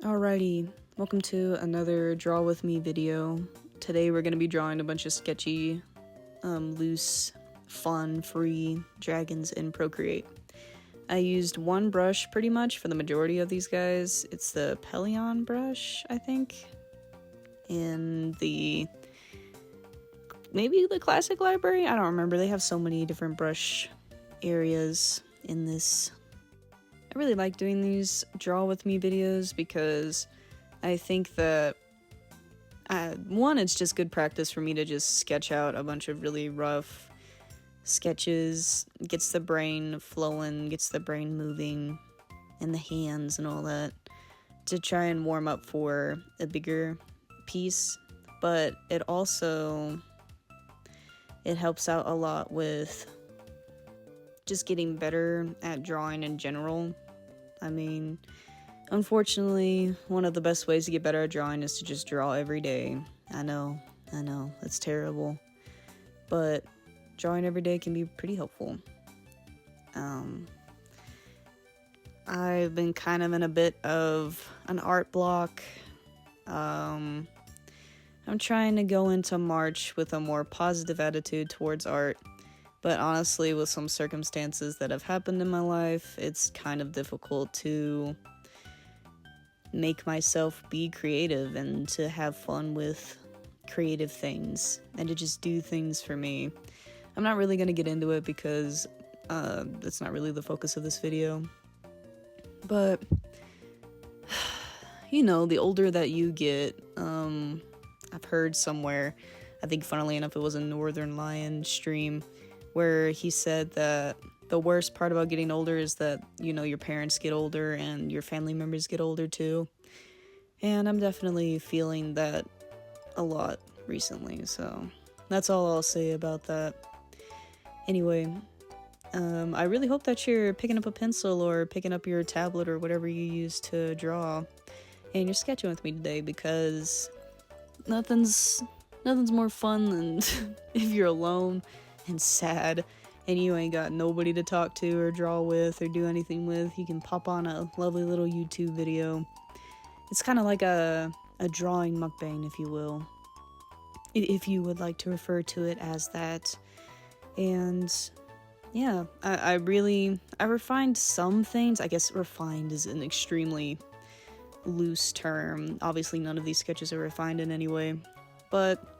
Alrighty, welcome to another Draw With Me video. Today we're going to be drawing a bunch of sketchy, loose, fun, free dragons in Procreate. I used one brush pretty much for the majority of these guys. It's the Huion brush, I think, in maybe the classic library? I don't remember. They have so many different brush areas in this. I really like doing these Draw With Me videos because I think that, one, it's just good practice for me to just sketch out a bunch of really rough sketches, gets the brain flowing, gets the brain moving, and the hands and all that, to try and warm up for a bigger piece. But it also, it helps out a lot with just getting better at drawing in general. I mean, unfortunately, one of the best ways to get better at drawing is to just draw every day. I know, it's terrible. But drawing every day can be pretty helpful. I've been kind of in a bit of an art block. I'm trying to go into March with a more positive attitude towards art. But honestly, with some circumstances that have happened in my life, it's kind of difficult to make myself be creative and to have fun with creative things and to just do things for me. I'm not really going to get into it because that's not really the focus of this video. But, you know, the older that you get, I've heard somewhere, I think funnily enough it was a Northern Lion stream, where he said that the worst part about getting older is that, you know, your parents get older and your family members get older too. And I'm definitely feeling that a lot recently, so that's all I'll say about that. Anyway, I really hope that you're picking up a pencil or picking up your tablet or whatever you use to draw, and you're sketching with me today, because nothing's more fun than if you're alone and sad and you ain't got nobody to talk to or draw with or do anything with. You can pop on a lovely little YouTube video. It's kind of like a drawing mukbang, if you will, if you would like to refer to it as that. And yeah, I refined some things. I guess refined is an extremely loose term. Obviously none of these sketches are refined in any way, but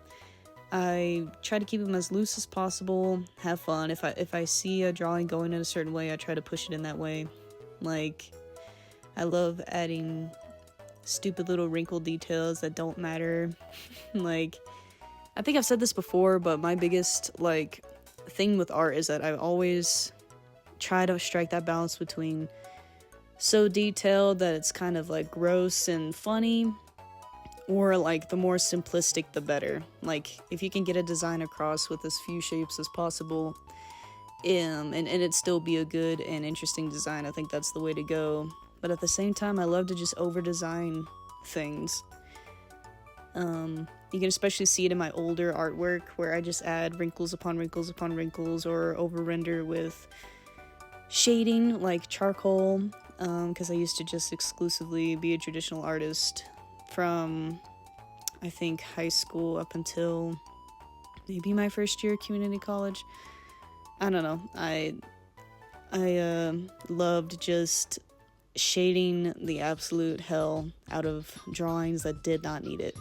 I try to keep them as loose as possible, have fun. If I see a drawing going in a certain way, I try to push it in that way. Like, I love adding stupid little wrinkle details that don't matter. Like, I think I've said this before, but my biggest, thing with art is that I always try to strike that balance between so detailed that it's kind of, gross and funny, or, the more simplistic the better. If you can get a design across with as few shapes as possible, and it still be a good and interesting design, I think that's the way to go. But at the same time, I love to just over-design things. You can especially see it in my older artwork, where I just add wrinkles upon wrinkles upon wrinkles, or over-render with shading, like charcoal, because I used to just exclusively be a traditional artist from, I think, high school up until maybe my first year of community college. I don't know. I loved just shading the absolute hell out of drawings that did not need it.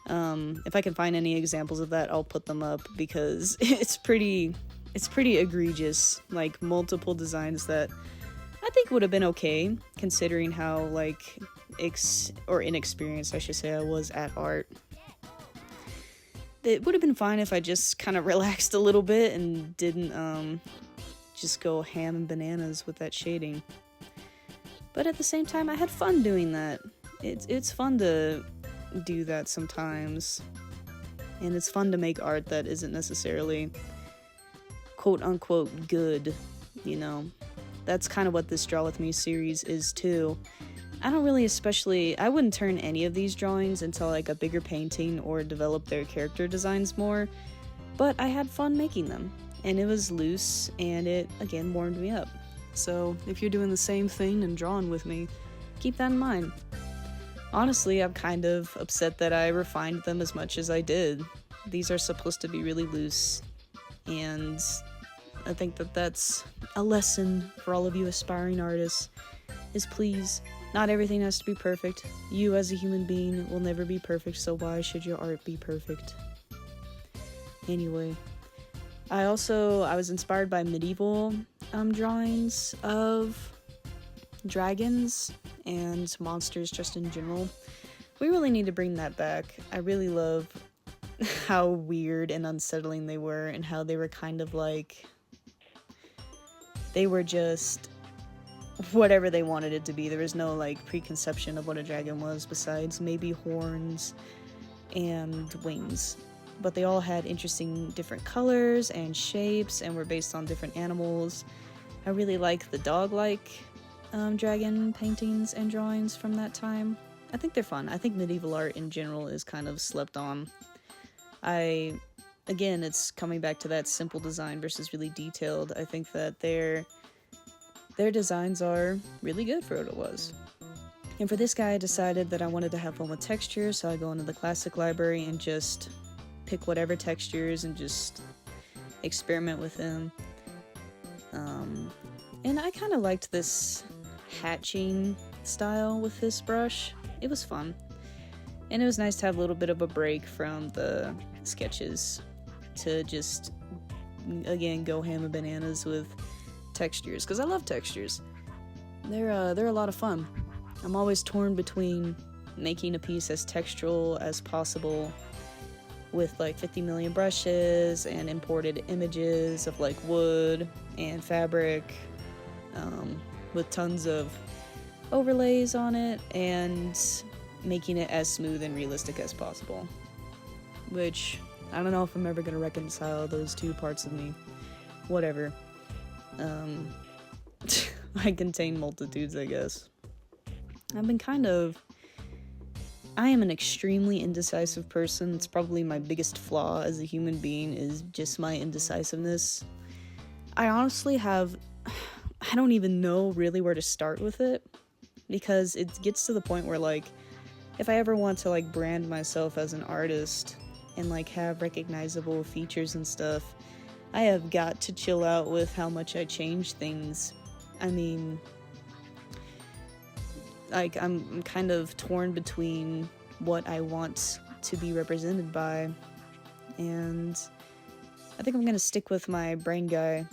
If I can find any examples of that, I'll put them up, because it's pretty egregious, multiple designs that I think would have been okay, considering how, inexperienced, I should say, I was at art. It would have been fine if I just kind of relaxed a little bit and didn't, just go ham and bananas with that shading. But at the same time, I had fun doing that. It's fun to do that sometimes, and it's fun to make art that isn't necessarily quote-unquote good, you know. That's kind of what this Draw With Me series is too. I wouldn't turn any of these drawings into a bigger painting or develop their character designs more, but I had fun making them, and it was loose, and it again warmed me up. So if you're doing the same thing and drawing with me, keep that in mind. Honestly, I'm kind of upset that I refined them as much as I did. These are supposed to be really loose, and I think that that's a lesson for all of you aspiring artists, is please, not everything has to be perfect. You as a human being will never be perfect, so why should your art be perfect? Anyway, I was inspired by medieval drawings of dragons and monsters just in general. We really need to bring that back. I really love how weird and unsettling they were, and how they were kind of like, they were just whatever they wanted it to be. There was no like preconception of what a dragon was besides maybe horns and wings, but they all had interesting different colors and shapes and were based on different animals. I really like the dog-like dragon paintings and drawings from that time. I think they're fun. I think medieval art in general is kind of slept on. Again, it's coming back to that simple design versus really detailed. I think that their designs are really good for what it was. And for this guy, I decided that I wanted to have fun with texture, so I go into the classic library and just pick whatever textures and just experiment with them. And I kind of liked this hatching style with this brush. It was fun. And it was nice to have a little bit of a break from the sketches to just, again, go ham and bananas with textures, because I love textures. They're a lot of fun. I'm always torn between making a piece as textural as possible with like 50 million brushes and imported images of like wood and fabric, with tons of overlays on it, and making it as smooth and realistic as possible. Which, I don't know if I'm ever gonna reconcile those two parts of me. Whatever. I contain multitudes, I guess. I am an extremely indecisive person. It's probably my biggest flaw as a human being, is just my indecisiveness. I honestly I don't even know really where to start with it, because it gets to the point where, like, if I ever want to, like, brand myself as an artist and, like, have recognizable features and stuff, I have got to chill out with how much I change things. I mean, like, I'm kind of torn between what I want to be represented by, and I think I'm gonna stick with my brain guy.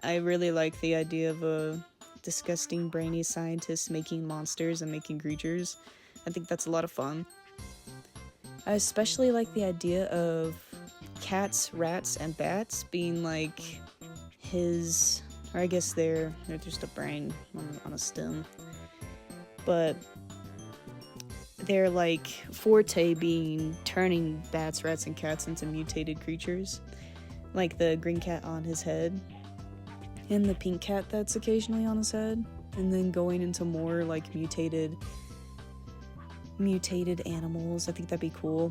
I really like the idea of a disgusting, brainy scientist making monsters and making creatures. I think that's a lot of fun. I especially like the idea of cats, rats, and bats being like his, or I guess they're just a brain on a stem, but their like forte being turning bats, rats, and cats into mutated creatures, like the green cat on his head and the pink cat that's occasionally on his head, and then going into more like mutated animals. I think that'd be cool.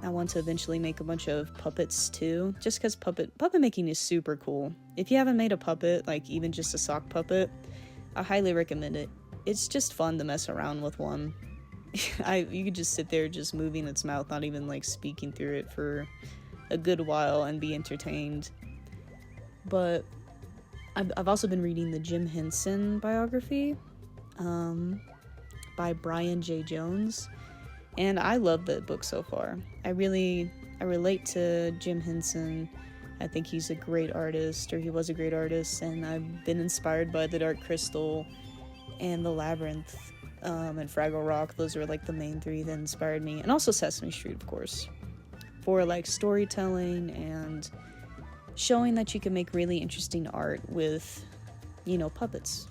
I want to eventually make a bunch of puppets too, just because puppet making is super cool. If you haven't made a puppet, like even just a sock puppet, I highly recommend it. It's just fun to mess around with one. You could just sit there just moving its mouth, not even like speaking through it for a good while, and be entertained. But I've also been reading the Jim Henson biography by Brian J. Jones, and I love that book so far. I relate to Jim Henson. I think he's a great artist, or he was a great artist, and I've been inspired by The Dark Crystal and The Labyrinth and Fraggle Rock. Those were like the main three that inspired me, and also Sesame Street, of course, for like storytelling and showing that you can make really interesting art with, puppets.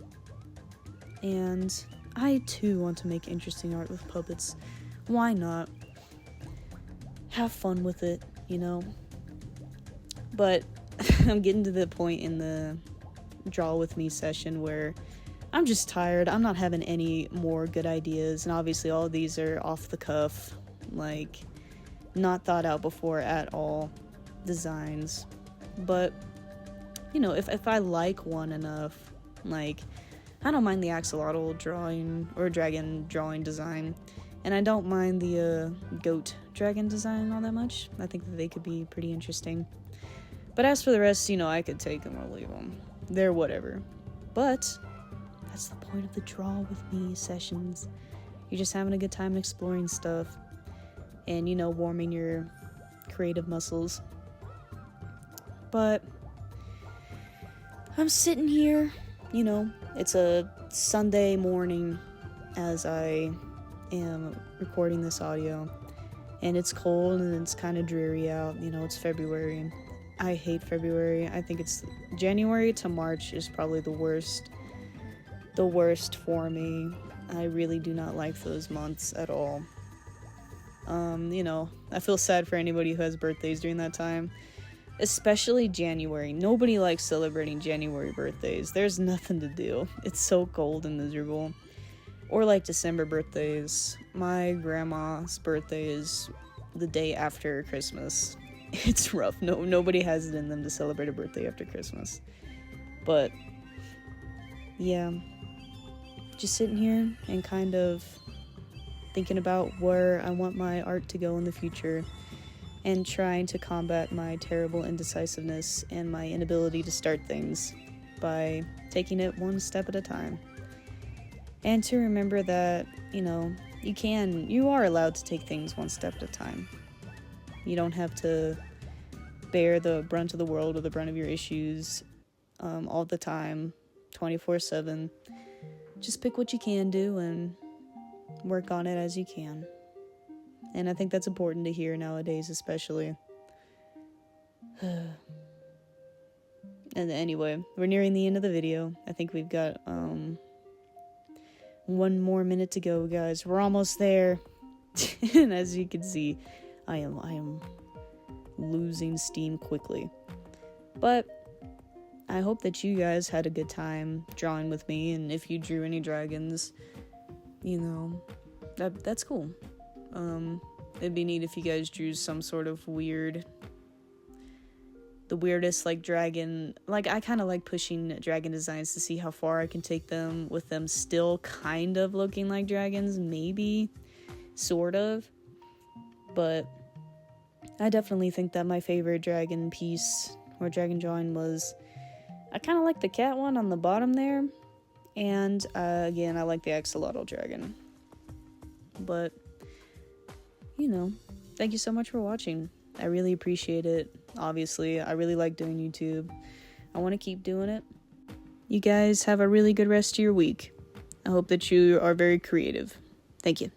And I too want to make interesting art with puppets. Why not? Have fun with it, But I'm getting to the point in the draw with me session where I'm just tired. I'm not having any more good ideas, and obviously all of these are off the cuff, like not thought out before at all designs. But if I like one enough, like I don't mind the axolotl drawing or dragon drawing design. And I don't mind the goat dragon design all that much. I think that they could be pretty interesting. But as for the rest, I could take them or leave them. They're whatever. But that's the point of the Draw With Me sessions. You're just having a good time exploring stuff and, warming your creative muscles. But I'm sitting here, it's a Sunday morning as I am recording this audio, and it's cold and it's kind of dreary out. It's February. I hate February. I think it's January to March is probably the worst for me. I really do not like those months at all. I feel sad for anybody who has birthdays during that time, especially January. Nobody likes celebrating January birthdays. There's nothing to do. It's so cold and miserable. Or like December birthdays. My grandma's birthday is the day after Christmas. It's rough. Nobody has it in them to celebrate a birthday after Christmas. But yeah, just sitting here and kind of thinking about where I want my art to go in the future, and trying to combat my terrible indecisiveness and my inability to start things by taking it one step at a time. And to remember that, you are allowed to take things one step at a time. You don't have to bear the brunt of the world or the brunt of your issues all the time, 24/7. Just pick what you can do and work on it as you can. And I think that's important to hear nowadays, especially. And anyway, we're nearing the end of the video. I think we've got 1 more minute to go, guys. We're almost there. And as you can see, I am losing steam quickly. But I hope that you guys had a good time drawing with me, and if you drew any dragons, that's cool. It'd be neat if you guys drew some sort of the weirdest dragon. I kind of like pushing dragon designs to see how far I can take them with them still kind of looking like dragons, maybe, sort of. But I definitely think that my favorite dragon piece or dragon drawing was, I kind of like the cat one on the bottom there, and again, I like the axolotl dragon. But thank you so much for watching. I really appreciate it. Obviously, I really like doing YouTube. I want to keep doing it. You guys have a really good rest of your week. I hope that you are very creative. Thank you.